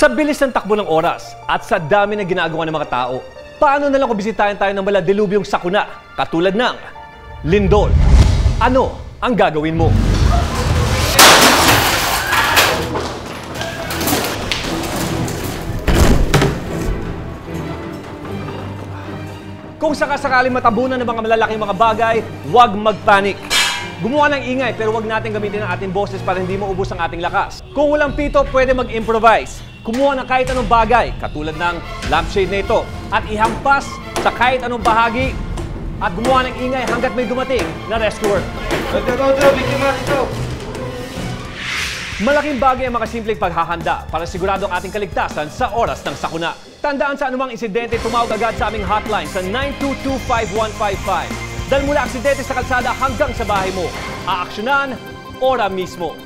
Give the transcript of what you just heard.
Sa bilis ng takbo ng oras at sa dami ng ginagawa ng mga tao, paano na lang kung bisitahin tayo ng maladilubyong sakuna katulad ng lindol? Ano ang gagawin mo? Kung sakasakaling matabunan ng mga malalaking mga bagay, huwag magpanik. Gumawa ng ingay pero huwag natin gamitin ang ating boses para hindi maubos ang ating lakas. Kung walang pito, pwede mag-improvise. Kumuha ng kahit anong bagay, katulad ng lampshade na ito, at ihampas sa kahit anong bahagi at gumawa ng ingay hanggat may dumating na rescuer. Malaking bagay ang makasimpleng paghahanda para sigurado ang ating kaligtasan sa oras ng sakuna. Tandaan sa anumang insidente, tumawag agad sa aming hotline sa 922-5155. Dahil mula aksidente sa kalsada hanggang sa bahay mo, aaksyonan ora mismo.